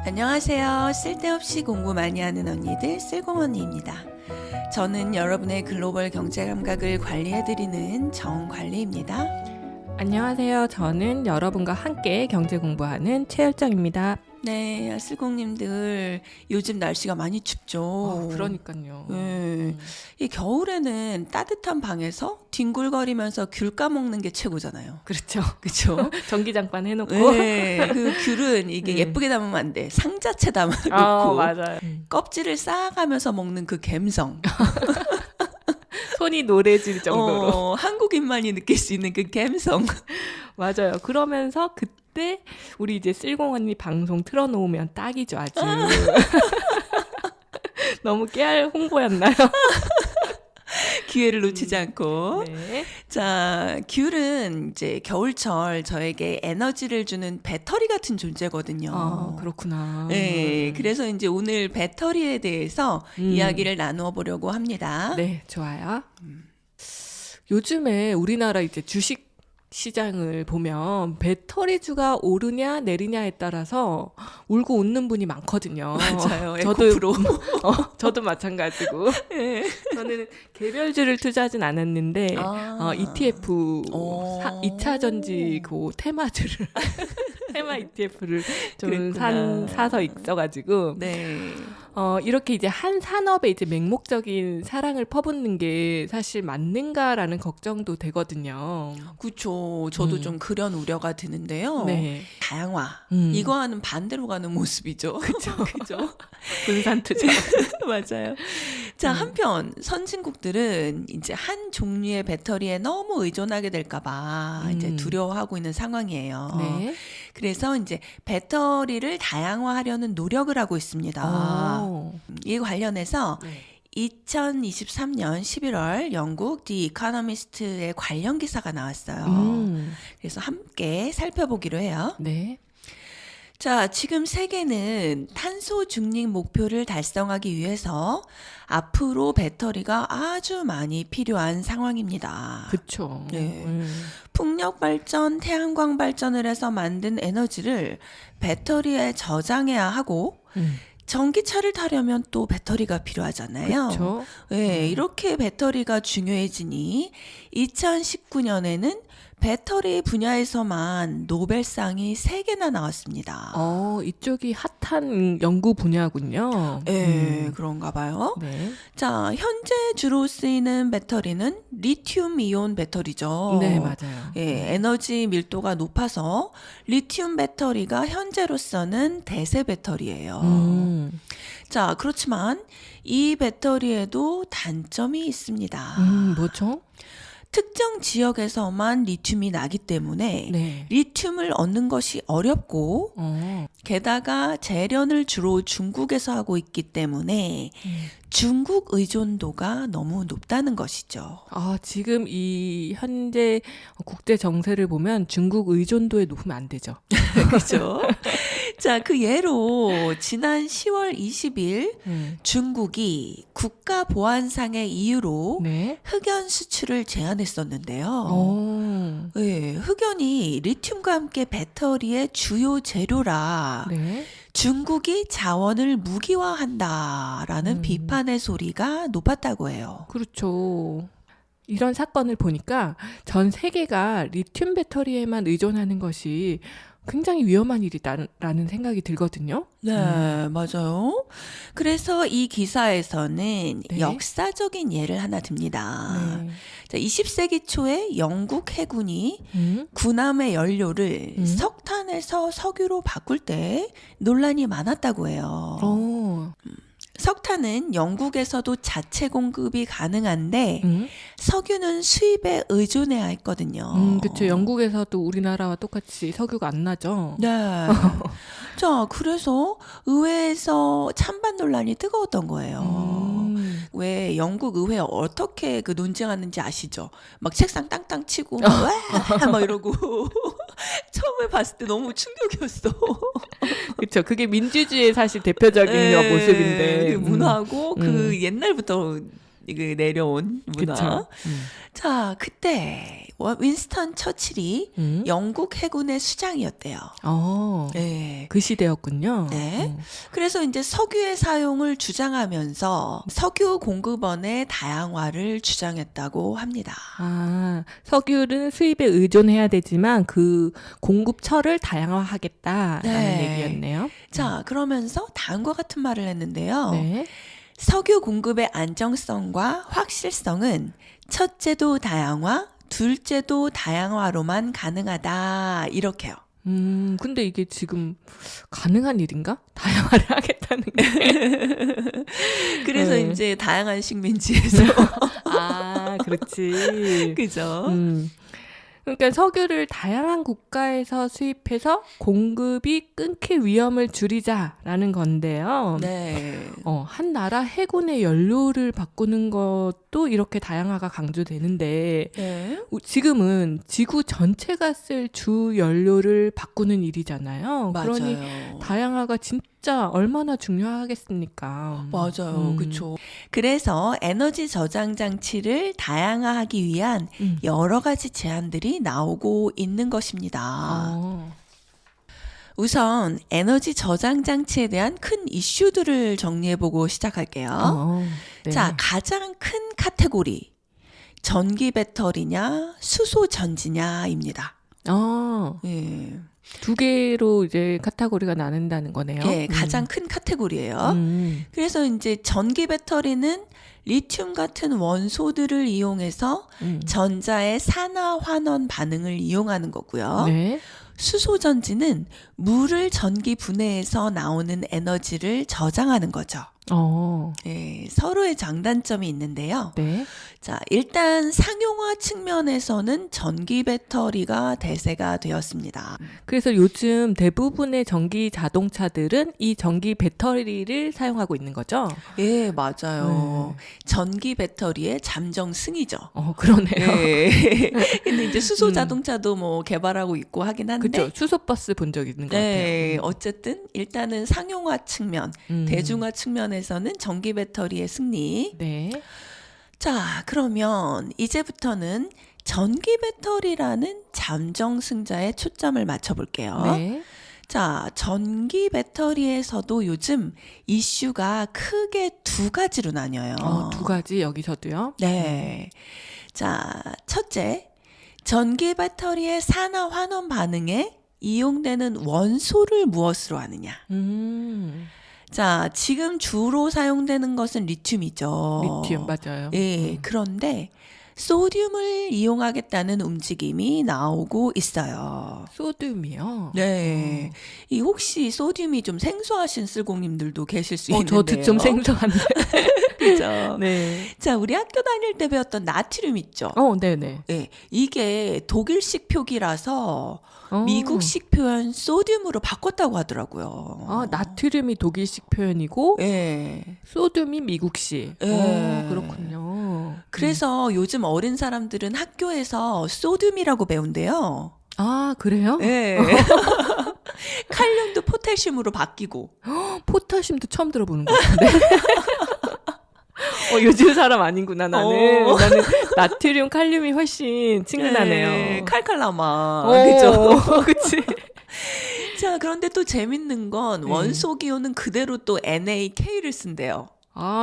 안녕하세요. 쓸데없이 공부 많이 하는 언니들 쓸공언니입니다. 저는 여러분의 글로벌 경제 감각을 관리해드리는 정관리입니다. 안녕하세요. 저는 여러분과 함께 경제 공부하는 최열정입니다. 네, 쓸공님들 요즘 날씨가 많이 춥죠. 그러니까요. 네. 이 겨울에는 따뜻한 방에서 뒹굴거리면서 귤 까먹는 게 최고잖아요. 그렇죠. 그렇죠? 전기장판 해놓고. 네, 그 귤은 이게 예쁘게 담으면 안 돼. 상자채 담아놓고 맞아요. 껍질을 쌓아가면서 먹는 그 감성. 손이 노래질 정도로. 한국인만이 느낄 수 있는 그 감성. 맞아요. 그러면서 그때 우리 이제 쓸공 언니 방송 틀어놓으면 딱이죠, 아주. 너무 깨알 홍보였나요? 기회를 놓치지 않고. 네. 자, 귤은 이제 겨울철 저에게 에너지를 주는 배터리 같은 존재거든요. 그렇구나. 네, 그래서 이제 오늘 배터리에 대해서 이야기를 나누어 보려고 합니다. 네, 좋아요. 요즘에 우리나라 이제 주식 시장을 보면 배터리주가 오르냐 내리냐에 따라서 울고 웃는 분이 많거든요. 맞아요. 저도 에코프로. 저도 마찬가지고. 네. 저는 개별주를 투자하진 않았는데 ETF 2차 전지 그 테마주를 테마 ETF를 좀 사서 있어가지고 네. 이렇게 이제 한 산업에 이제 맹목적인 사랑을 퍼붓는 게 사실 맞는가라는 걱정도 되거든요. 그렇죠. 저도 좀 그런 우려가 드는데요. 네. 다양화. 이거와는 반대로 가는 모습이죠. 그렇죠. 그죠? 분산 투자. 맞아요. 자, 한편 선진국들은 이제 한 종류의 배터리에 너무 의존하게 될까봐 이제 두려워하고 있는 상황이에요. 네. 그래서 이제 배터리를 다양화하려는 노력을 하고 있습니다. 이 관련해서 2023년 11월 영국 디 이코노미스트의 관련 기사가 나왔어요. 그래서 함께 살펴보기로 해요. 네. 자, 지금 세계는 탄소 중립 목표를 달성하기 위해서 앞으로 배터리가 아주 많이 필요한 상황입니다. 그렇죠. 네. 풍력 발전, 태양광 발전을 해서 만든 에너지를 배터리에 저장해야 하고 전기차를 타려면 또 배터리가 필요하잖아요. 그렇죠. 네, 이렇게 배터리가 중요해지니 2019년에는 배터리 분야에서만 노벨상이 3개나 나왔습니다. 이쪽이 핫한 연구 분야군요. 네, 그런가 봐요. 네. 자, 현재 주로 쓰이는 배터리는 리튬 이온 배터리죠. 네, 맞아요. 예, 에너지 밀도가 높아서 리튬 배터리가 현재로서는 대세 배터리예요. 자, 그렇지만 이 배터리에도 단점이 있습니다. 뭐죠? 특정 지역에서만 리튬이 나기 때문에 네. 리튬을 얻는 것이 어렵고 게다가 재련을 주로 중국에서 하고 있기 때문에 중국 의존도가 너무 높다는 것이죠. 지금 이 현재 국제 정세를 보면 중국 의존도에 높으면 안 되죠. 그렇죠? 자, 그 예로 지난 10월 20일 중국이 국가 보안상의 이유로 네. 흑연 수출을 제한했었는데요. 네, 흑연이 리튬과 함께 배터리의 주요 재료라 네. 중국이 자원을 무기화한다라는 비판의 소리가 높았다고 해요. 그렇죠. 이런 사건을 보니까 전 세계가 리튬 배터리에만 의존하는 것이 굉장히 위험한 일이라는 생각이 들거든요. 네, 맞아요. 그래서 이 기사에서는 네. 역사적인 예를 하나 듭니다. 네. 자, 20세기 초에 영국 해군이 군함의 연료를 석탄에서 석유로 바꿀 때 논란이 많았다고 해요. 석탄은 영국에서도 자체 공급이 가능한데 석유는 수입에 의존해야 했거든요. 그렇죠. 영국에서도 우리나라와 똑같이 석유가 안 나죠. 네. 자, 그래서 의회에서 찬반 논란이 뜨거웠던 거예요. 왜 영국 의회 어떻게 그 논쟁하는지 아시죠? 막 책상 땅땅 치고 막 이러고 처음에 봤을 때 너무 충격이었어. 그렇죠. 그게 민주주의의 사실 대표적인 모습인데. 문화고 그 옛날부터 그 내려온 문화. 그쵸. 자, 그때 윈스턴 처칠이 영국 해군의 수장이었대요. 네. 그 시대였군요. 네. 그래서 이제 석유의 사용을 주장하면서 석유 공급원의 다양화를 주장했다고 합니다. 석유는 수입에 의존해야 되지만 그 공급처를 다양화하겠다라는 네. 얘기였네요. 자, 그러면서 다음과 같은 말을 했는데요. 네. 석유 공급의 안정성과 확실성은 첫째도 다양화, 둘째도 다양화로만 가능하다. 이렇게요. 근데 이게 지금 가능한 일인가? 다양화를 하겠다는 게. 그래서 네. 이제 다양한 식민지에서. 그렇지. 그죠? 그러니까 석유를 다양한 국가에서 수입해서 공급이 끊길 위험을 줄이자라는 건데요. 네. 한 나라 해군의 연료를 바꾸는 것도 이렇게 다양화가 강조되는데 네. 지금은 지구 전체가 쓸 주 연료를 바꾸는 일이잖아요. 맞아요. 그러니 다양화가 진짜 얼마나 중요하겠습니까? 맞아요. 그렇죠. 그래서 에너지 저장 장치를 다양화하기 위한 여러 가지 제안들이 나오고 있는 것입니다. 우선 에너지 저장 장치에 대한 큰 이슈들을 정리해보고 시작할게요. 네. 자, 가장 큰 카테고리. 전기 배터리냐, 수소 전지냐입니다. 예. 두 개로 이제 카테고리가 나눈다는 거네요. 예, 가장 큰 카테고리예요. 그래서 이제 전기 배터리는 리튬 같은 원소들을 이용해서 전자의 산화 환원 반응을 이용하는 거고요. 네. 수소 전지는 물을 전기 분해해서 나오는 에너지를 저장하는 거죠. 네, 서로의 장단점이 있는데요. 네. 자, 일단 상용화 측면에서는 전기 배터리가 대세가 되었습니다. 그래서 요즘 대부분의 전기 자동차들은 이 전기 배터리를 사용하고 있는 거죠? 예, 맞아요. 전기 배터리의 잠정승이죠. 그러네요. 예. 근데 이제 수소 자동차도 뭐 개발하고 있고 하긴 한데. 그렇죠. 수소버스 본 적 있는 것 네, 같아요. 어쨌든 일단은 상용화 측면, 대중화 측면에서는 전기 배터리의 승리. 네. 자, 그러면 이제부터는 전기 배터리라는 잠정승자에 초점을 맞춰볼게요. 네. 자, 전기 배터리에서도 요즘 이슈가 크게 두 가지로 나뉘어요. 두 가지 여기서도요? 네. 자, 첫째, 전기 배터리의 산화 환원 반응에 이용되는 원소를 무엇으로 하느냐. 자, 지금 주로 사용되는 것은 리튬이죠. 리튬, 맞아요. 예, 그런데 소듐을 이용하겠다는 움직임이 나오고 있어요. 소듐이요? 네. 이 혹시 소듐이 좀 생소하신 쓸공님들도 계실 수 있는데요. 저도 좀 생소한데. 그죠? 네. 자, 우리 학교 다닐 때 배웠던 나트륨 있죠? 네네. 네. 이게 독일식 표기라서 미국식 표현 소듐으로 바꿨다고 하더라고요. 나트륨이 독일식 표현이고 네. 소듐이 미국식. 네. 그렇군요. 그래서 요즘 어린 사람들은 학교에서 소듐이라고 배운대요. 그래요? 네. 칼륨도 포타슘으로 바뀌고. 포타슘도 처음 들어보는 것 같은데. 요즘 사람 아닌구나, 나는. 나는 나트륨, 칼륨이 훨씬 친근하네요. 네, 칼칼라마. 그죠? 그치. 자, 그런데 또 재밌는 건 원소 기호는 그대로 또 NaK를 쓴대요.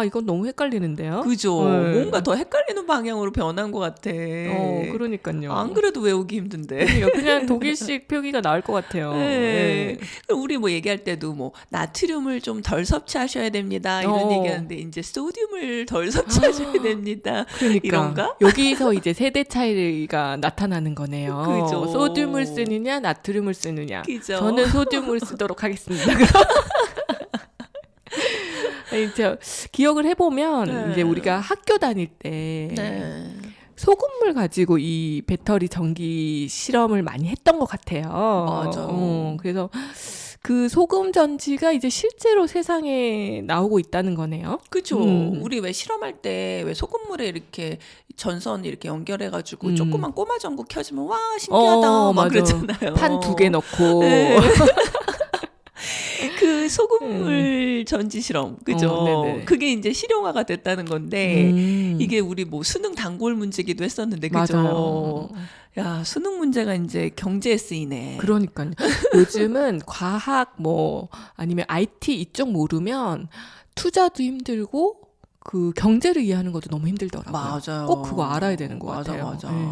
이건 너무 헷갈리는데요? 그죠? 네. 뭔가 더 헷갈리는 방향으로 변한 것 같아. 그러니까요. 안 그래도 외우기 힘든데. 그냥 독일식 표기가 나을 것 같아요. 네. 그럼 우리 뭐 얘기할 때도 뭐 나트륨을 좀 덜 섭취하셔야 됩니다. 이런 얘기하는데 이제 소듐을 덜 섭취하셔야 됩니다. 그러니까. 이런가? 여기서 이제 세대 차이가 나타나는 거네요. 그죠. 소듐을 쓰느냐, 나트륨을 쓰느냐. 그죠. 저는 소듐을 쓰도록 하겠습니다. 이제 기억을 해보면 이제 우리가 학교 다닐 때 소금물 가지고 이 배터리 전기 실험을 많이 했던 것 같아요. 맞아. 그래서 그 소금 전지가 이제 실제로 세상에 나오고 있다는 거네요. 그죠. 우리 왜 실험할 때 왜 소금물에 이렇게 전선 이렇게 연결해가지고 조그만 꼬마 전구 켜주면 와 신기하다 막 맞아. 그러잖아요. 판 2개 넣고. 네. 그 그 소금물 전지 실험, 그죠? 네네. 그게 이제 실용화가 됐다는 건데 이게 우리 뭐 수능 단골 문제기도 했었는데, 그죠? 맞아요. 야, 수능 문제가 이제 경제에 쓰이네. 그러니까요. 요즘은 과학 뭐 아니면 IT 이쪽 모르면 투자도 힘들고 그 경제를 이해하는 것도 너무 힘들더라고요. 맞아요. 꼭 그거 알아야 되는 것 맞아, 같아요. 맞아. 네.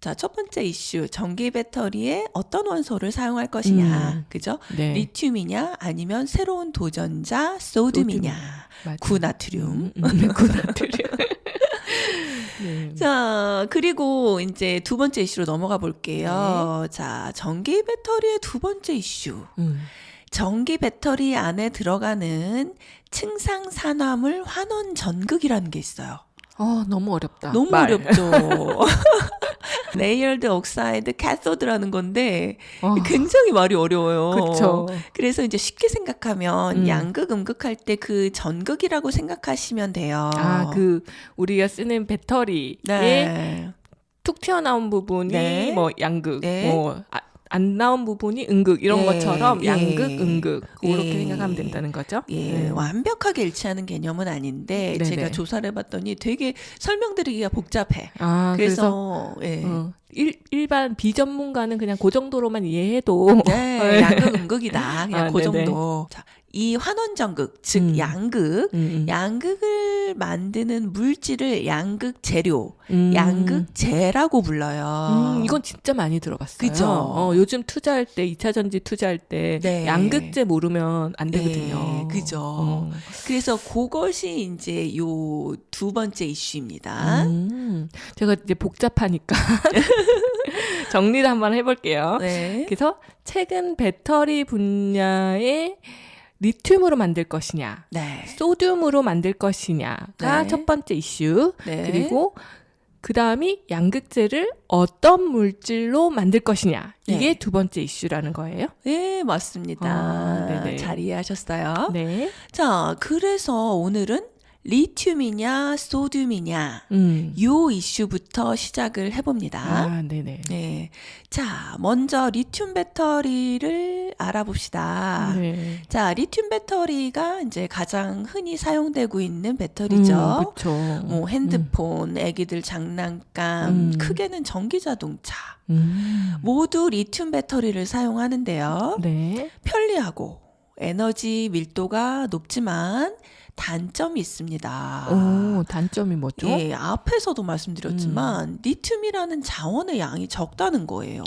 자, 첫 번째 이슈. 전기 배터리에 어떤 원소를 사용할 것이냐. 그죠? 네. 리튬이냐 아니면 새로운 도전자 소듐이냐. 맞아요. 구나트륨. 구나트륨. 네. 자, 그리고 이제 두 번째 이슈로 넘어가 볼게요. 자, 전기 배터리의 두 번째 이슈. 전기 배터리 안에 들어가는 층상산화물 환원 전극이라는 게 있어요. 너무 어렵다. 너무 어렵죠. 레이어드 옥사이드 캐소드라는 건데 굉장히 말이 어려워요. 그렇죠. 그래서 이제 쉽게 생각하면 양극, 음극할 때 그 전극이라고 생각하시면 돼요. 그 우리가 쓰는 배터리에 네. 툭 튀어나온 부분이 네. 뭐 양극, 네. 뭐 안 나온 부분이 음극 이런 예, 것처럼 예. 양극, 음극 그렇게 예. 생각하면 된다는 거죠. 예, 완벽하게 일치하는 개념은 아닌데 네네. 제가 조사를 해봤더니 되게 설명드리기가 복잡해. 그래서 그래서 예. 일반 비전문가는 그냥 그 정도로만 이해해도 네, 양극, 음극이다. 그냥 그 네네. 정도. 자, 이 환원전극, 즉 양극, 양극을 만드는 물질을 양극 재료, 양극재라고 불러요. 이건 진짜 많이 들어봤어요. 그죠? 요즘 투자할 때 2차 전지 투자할 때 네. 양극재 모르면 안 되거든요. 네, 그죠. 그래서 그것이 이제 요 두 번째 이슈입니다. 제가 이제 복잡하니까 정리를 한번 해볼게요. 네. 그래서 최근 배터리 분야에 리튬으로 만들 것이냐, 네. 소듐으로 만들 것이냐가 네. 첫 번째 이슈. 네. 그리고 그 다음이 양극재를 어떤 물질로 만들 것이냐. 이게 네. 두 번째 이슈라는 거예요. 네, 맞습니다. 네네. 잘 이해하셨어요? 네. 자, 그래서 오늘은 리튬이냐, 소듐이냐, 요 이슈부터 시작을 해봅니다. 네네. 네. 자, 먼저 리튬 배터리를 알아봅시다. 네. 자, 리튬 배터리가 이제 가장 흔히 사용되고 있는 배터리죠. 그렇죠. 뭐 핸드폰, 애기들 장난감, 크게는 전기 자동차. 모두 리튬 배터리를 사용하는데요. 네. 편리하고 에너지 밀도가 높지만 단점이 있습니다. 단점이 뭐죠? 예, 앞에서도 말씀드렸지만 리튬이라는 자원의 양이 적다는 거예요.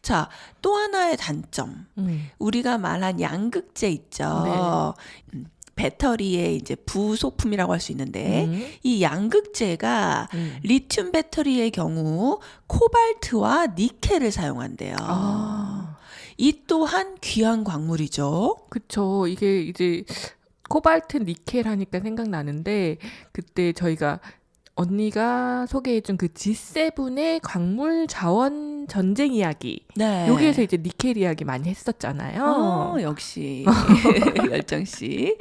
자, 또 하나의 단점. 우리가 말한 양극재 있죠. 네. 배터리의 이제 부속품이라고 할 수 있는데 이 양극재가 리튬 배터리의 경우 코발트와 니켈을 사용한대요. 이 또한 귀한 광물이죠. 그쵸. 이게 이제 코발트 니켈 하니까 생각나는데 그때 저희가 언니가 소개해준 그 G7의 광물 자원 전쟁 이야기. 네. 여기에서 이제 니켈 이야기 많이 했었잖아요. 역시 열정 씨.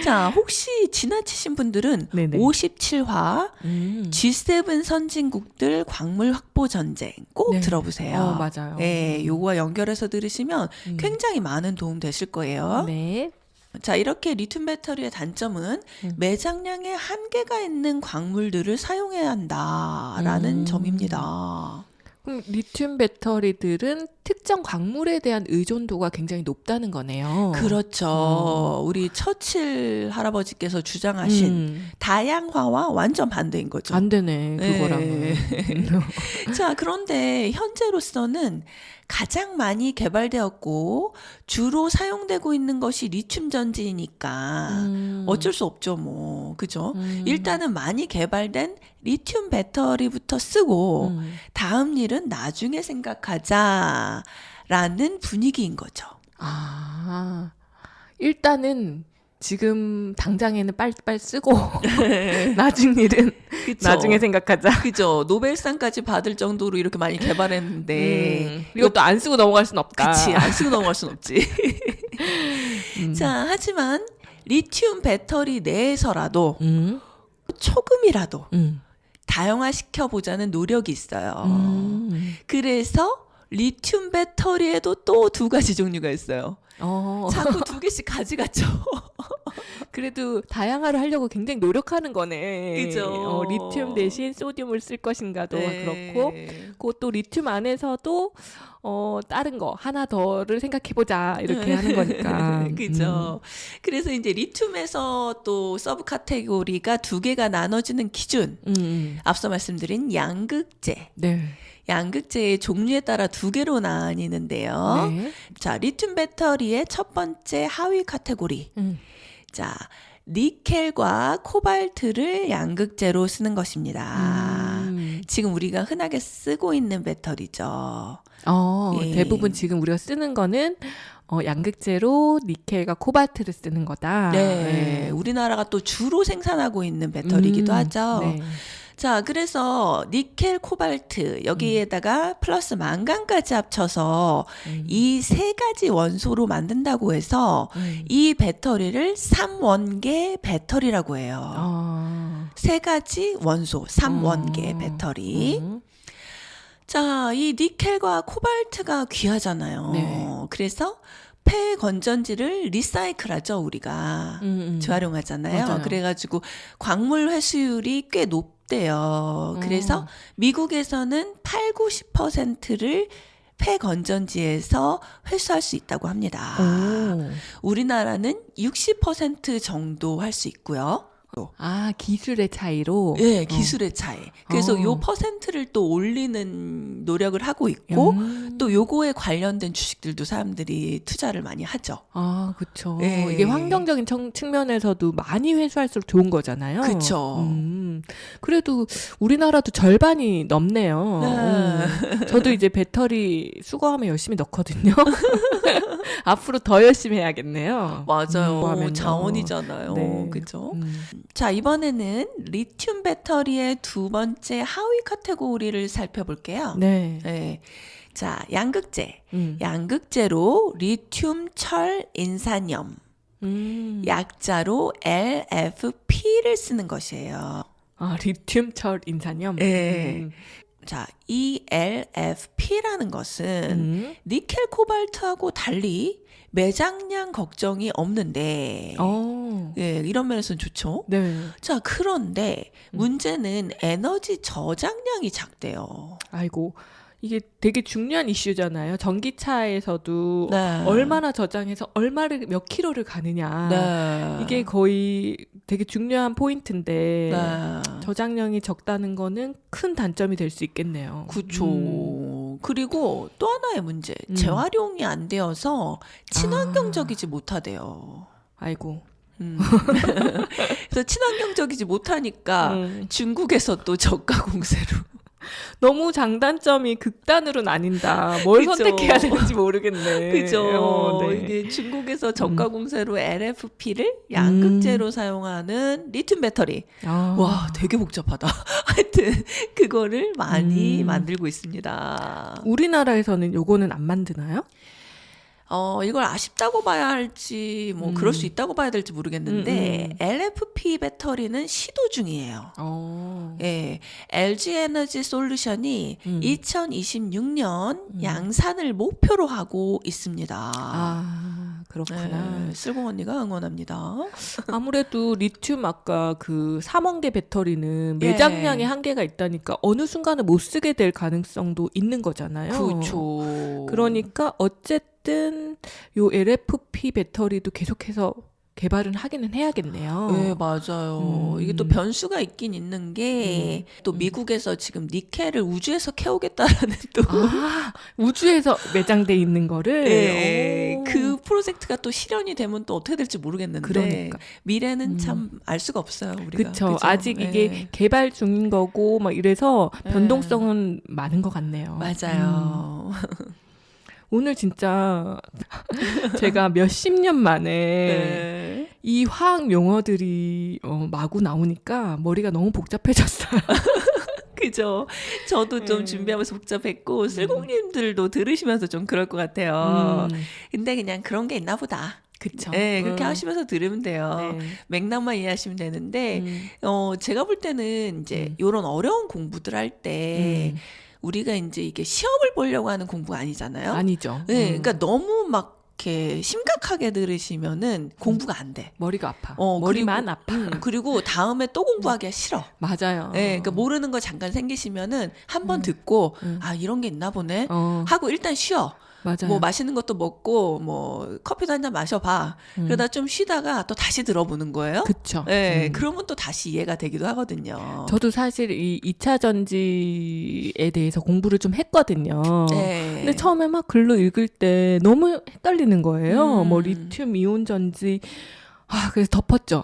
자, 혹시 지나치신 분들은 네네. 57화 G7 선진국들 광물 확보 전쟁 꼭 네. 들어보세요. 맞아요. 네, 요거와 연결해서 들으시면 굉장히 많은 도움 되실 거예요. 네. 자, 이렇게 리튬 배터리의 단점은 매장량에 한계가 있는 광물들을 사용해야 한다라는 점입니다. 그럼 리튬 배터리들은 특정 광물에 대한 의존도가 굉장히 높다는 거네요. 그렇죠. 우리 처칠 할아버지께서 주장하신 다양화와 완전 반대인 거죠. 안 되네, 그거랑은. 네. 자, 그런데 현재로서는 가장 많이 개발되었고 주로 사용되고 있는 것이 리튬 전지이니까 어쩔 수 없죠, 뭐. 그죠? 일단은 많이 개발된 리튬 배터리부터 쓰고 다음 일은 나중에 생각하자라는 분위기인 거죠. 일단은 지금 당장에는 빨리빨리 쓰고 나중 일은 그쵸? 나중에 생각하자. 그죠? 노벨상까지 받을 정도로 이렇게 많이 개발했는데 이것도 안 쓰고 넘어갈 순 없다. 그치, 안 쓰고 넘어갈 순 없지. 자, 하지만 리튬 배터리 내에서라도 조금이라도 다양화시켜 보자는 노력이 있어요. 그래서 리튬 배터리에도 또 두 가지 종류가 있어요. 자꾸 2개씩 가져갔죠. 그래도 다양화를 하려고 굉장히 노력하는 거네. 그죠. 리튬 대신 소듐을 쓸 것인가도 네. 그렇고, 그 또 리튬 안에서도 다른 거 하나 더를 생각해보자 이렇게 하는 거니까. 그죠. 그래서 이제 리튬에서 또 서브 카테고리가 2개가 나눠지는 기준. 앞서 말씀드린 양극재. 네. 양극재의 종류에 따라 2개로 나뉘는데요. 네. 자, 리튬 배터리의 첫 번째 하위 카테고리. 자, 니켈과 코발트를 양극재로 쓰는 것입니다. 지금 우리가 흔하게 쓰고 있는 배터리죠. 예. 대부분 지금 우리가 쓰는 거는 양극재로 니켈과 코발트를 쓰는 거다. 네, 우리나라가 또 주로 생산하고 있는 배터리이기도 하죠. 네. 자, 그래서 니켈, 코발트 여기에다가 플러스 망간까지 합쳐서 이 3가지 원소로 만든다고 해서 이 배터리를 3원계 배터리라고 해요. 3가지 원소, 3원계 배터리. 자, 이 니켈과 코발트가 귀하잖아요. 네. 그래서 폐 건전지를 리사이클하죠, 우리가. 재활용하잖아요. 맞아요. 그래가지고 광물 회수율이 꽤 높대요. 그래서 미국에서는 80~90%를 폐 건전지에서 회수할 수 있다고 합니다. 우리나라는 60% 정도 할 수 있고요. 기술의 차이로. 예, 기술의 차이. 그래서 요 퍼센트를 또 올리는 노력을 하고 있고 또 요거에 관련된 주식들도 사람들이 투자를 많이 하죠. 그렇죠. 예. 이게 환경적인 측면에서도 많이 회수할수록 좋은 거잖아요. 그렇죠. 그래도 우리나라도 절반이 넘네요. 네. 저도 이제 배터리 수거하면 열심히 넣거든요. 앞으로 더 열심히 해야겠네요. 맞아요. 하면요. 자원이잖아요. 네. 그죠? 자, 이번에는 리튬 배터리의 2번째 하위 카테고리를 살펴볼게요. 네. 네. 자, 양극재. 양극재로 리튬, 철, 인산염. 약자로 LFP를 쓰는 것이에요. 리튬, 철, 인산염. 네. 자, 이 LFP라는 것은 니켈, 코발트하고 달리 매장량 걱정이 없는데, 예, 이런 면에서는 좋죠. 네. 자, 그런데 문제는 에너지 저장량이 작대요. 아이고. 이게 되게 중요한 이슈잖아요. 전기차에서도 네. 얼마나 저장해서 얼마를 몇 킬로를 가느냐. 네. 이게 거의 되게 중요한 포인트인데 네. 저장량이 적다는 거는 큰 단점이 될 수 있겠네요. 그쵸. 그리고 또 하나의 문제. 재활용이 안 되어서 친환경적이지 못하대요. 아이고. 그래서 친환경적이지 못하니까 중국에서 또 저가 공세로. 너무 장단점이 극단으로 나뉜다. 뭘 그죠. 선택해야 되는지 모르겠네. 그죠. 네. 이게 중국에서 저가 공세로 LFP를 양극재로 사용하는 리튬 배터리. 와, 되게 복잡하다. 하여튼 그거를 많이 만들고 있습니다. 우리나라에서는 요거는 안 만드나요? 이걸 아쉽다고 봐야 할지 뭐 그럴 수 있다고 봐야 될지 모르겠는데 LFP 배터리는 시도 중이에요. 예, LG 에너지 솔루션이 2026년 양산을 목표로 하고 있습니다. 그렇구나. 네, 쓸공 언니가 응원합니다. 아무래도 리튬 아까 그 3원계 배터리는 매장량의 한계가 있다니까 어느 순간에 못 쓰게 될 가능성도 있는 거잖아요. 그렇죠. 그러니까 어쨌든 요 LFP 배터리도 계속해서 개발은 하기는 해야겠네요. 네, 맞아요. 이게 또 변수가 있긴 있는 게 또 미국에서 지금 니켈을 우주에서 캐오겠다라는 또 우주에서 매장돼 있는 거를 네, 그 프로젝트가 또 실현이 되면 또 어떻게 될지 모르겠는데 그러니까. 미래는 참 알 수가 없어요. 우리가. 그쵸. 그죠? 아직 네. 이게 개발 중인 거고 막 이래서 변동성은 많은 것 같네요. 맞아요. 오늘 진짜 제가 몇십 년 만에 네. 이 화학 용어들이 마구 나오니까 머리가 너무 복잡해졌어요. 그죠. 저도 좀 준비하면서 복잡했고 쓸공님들도 들으시면서 좀 그럴 것 같아요. 근데 그냥 그런 게 있나 보다. 그쵸. 네, 그렇게 하시면서 들으면 돼요. 네. 맥락만 이해하시면 되는데, 제가 볼 때는 이제 이런 어려운 공부들 할 때, 우리가 이제 이게 시험을 보려고 하는 공부가 아니잖아요. 아니죠. 네, 그러니까 너무 막 이렇게 심각하게 들으시면은 공부가 안 돼. 머리가 아파. 어, 머리만 아파. 그리고 다음에 또 공부하기가 싫어. 맞아요. 네, 그러니까 모르는 거 잠깐 생기시면은 한 번 듣고 아 이런 게 있나 보네 하고 일단 쉬어. 맞아요. 뭐 맛있는 것도 먹고 뭐 커피도 한 잔 마셔봐. 그러다 좀 쉬다가 또 다시 들어보는 거예요. 그쵸. 네, 그러면 또 다시 이해가 되기도 하거든요. 저도 사실 이 2차 전지에 대해서 공부를 좀 했거든요. 네. 근데 처음에 막 글로 읽을 때 너무 헷갈리는 거예요. 뭐 리튬 이온 전지 그래서 덮었죠.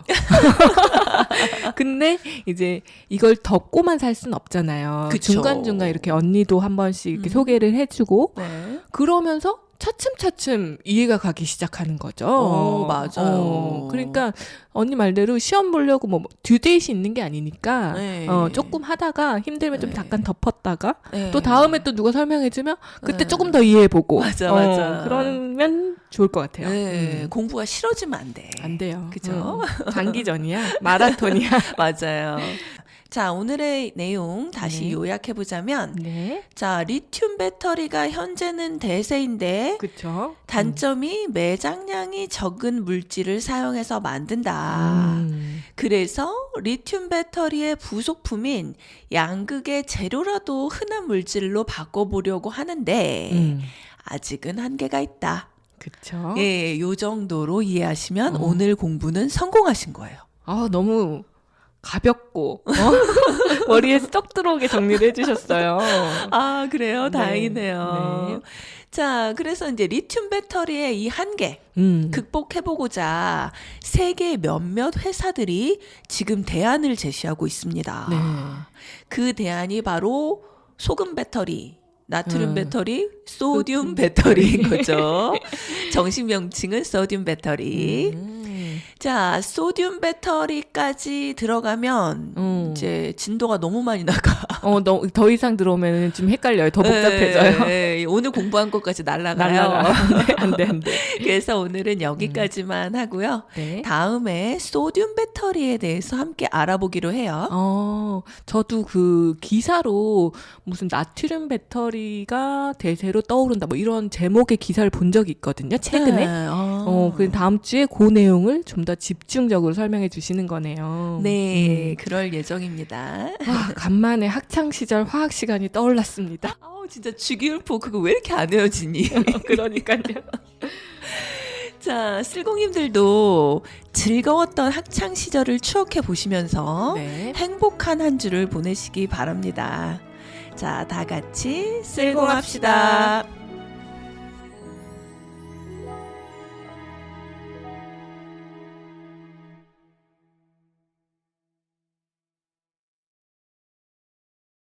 근데 이제 이걸 덮고만 살 순 없잖아요. 그쵸. 중간중간 이렇게 언니도 한 번씩 이렇게 소개를 해주고 네. 그러면서 차츰차츰 이해가 가기 시작하는 거죠. 맞아요. 그러니까 언니 말대로 시험 보려고 뭐 듀데이시 있는 게 아니니까 네. 조금 하다가 힘들면 좀 네. 잠깐 덮었다가 네. 또 다음에 또 누가 설명해주면 그때 네. 조금 더 이해해보고 맞아. 그러면 좋을 것 같아요. 네, 공부가 싫어지면 안 돼. 안 돼요. 그죠? 장기전이야. 마라톤이야. 맞아요. 자, 오늘의 내용 다시 네. 요약해보자면 네. 자, 리튬 배터리가 현재는 대세인데 그쵸. 단점이 매장량이 적은 물질을 사용해서 만든다. 그래서 리튬 배터리의 부속품인 양극의 재료라도 흔한 물질로 바꿔보려고 하는데 아직은 한계가 있다. 그쵸. 예, 요 정도로 이해하시면 오늘 공부는 성공하신 거예요. 너무 가볍고 머리에 쏙 들어오게 정리를 해주셨어요. 아, 그래요? 네. 다행이네요. 네. 자, 그래서 이제 리튬 배터리의 이 한계 극복해보고자 세계 몇몇 회사들이 지금 대안을 제시하고 있습니다. 네. 그 대안이 바로 소금 배터리, 나트륨 배터리, 소듐 배터리인 거죠. 정식 명칭은 소듐 배터리. 자, 소듐 배터리까지 들어가면 이제 진도가 너무 많이 나가. 더 이상 들어오면 좀 헷갈려요. 더 복잡해져요. 네, 오늘 공부한 것까지 날라가요. 안 돼. 그래서 오늘은 여기까지만 하고요. 네. 다음에 소듐 배터리에 대해서 함께 알아보기로 해요. 저도 그 기사로 무슨 나트륨 배터리가 대세로 떠오른다 뭐 이런 제목의 기사를 본 적이 있거든요. 최근에. 네. 그 다음 주에 그 내용을 좀 더 집중적으로 설명해 주시는 거네요. 네, 그럴 예정입니다. 간만에 학창 시절 화학 시간이 떠올랐습니다. 진짜 주기율표 그거 왜 이렇게 안 외워지니? 그러니까요. 자, 슬공님들도 즐거웠던 학창 시절을 추억해 보시면서 네. 행복한 한 주를 보내시기 바랍니다. 자, 다 같이 슬공합시다.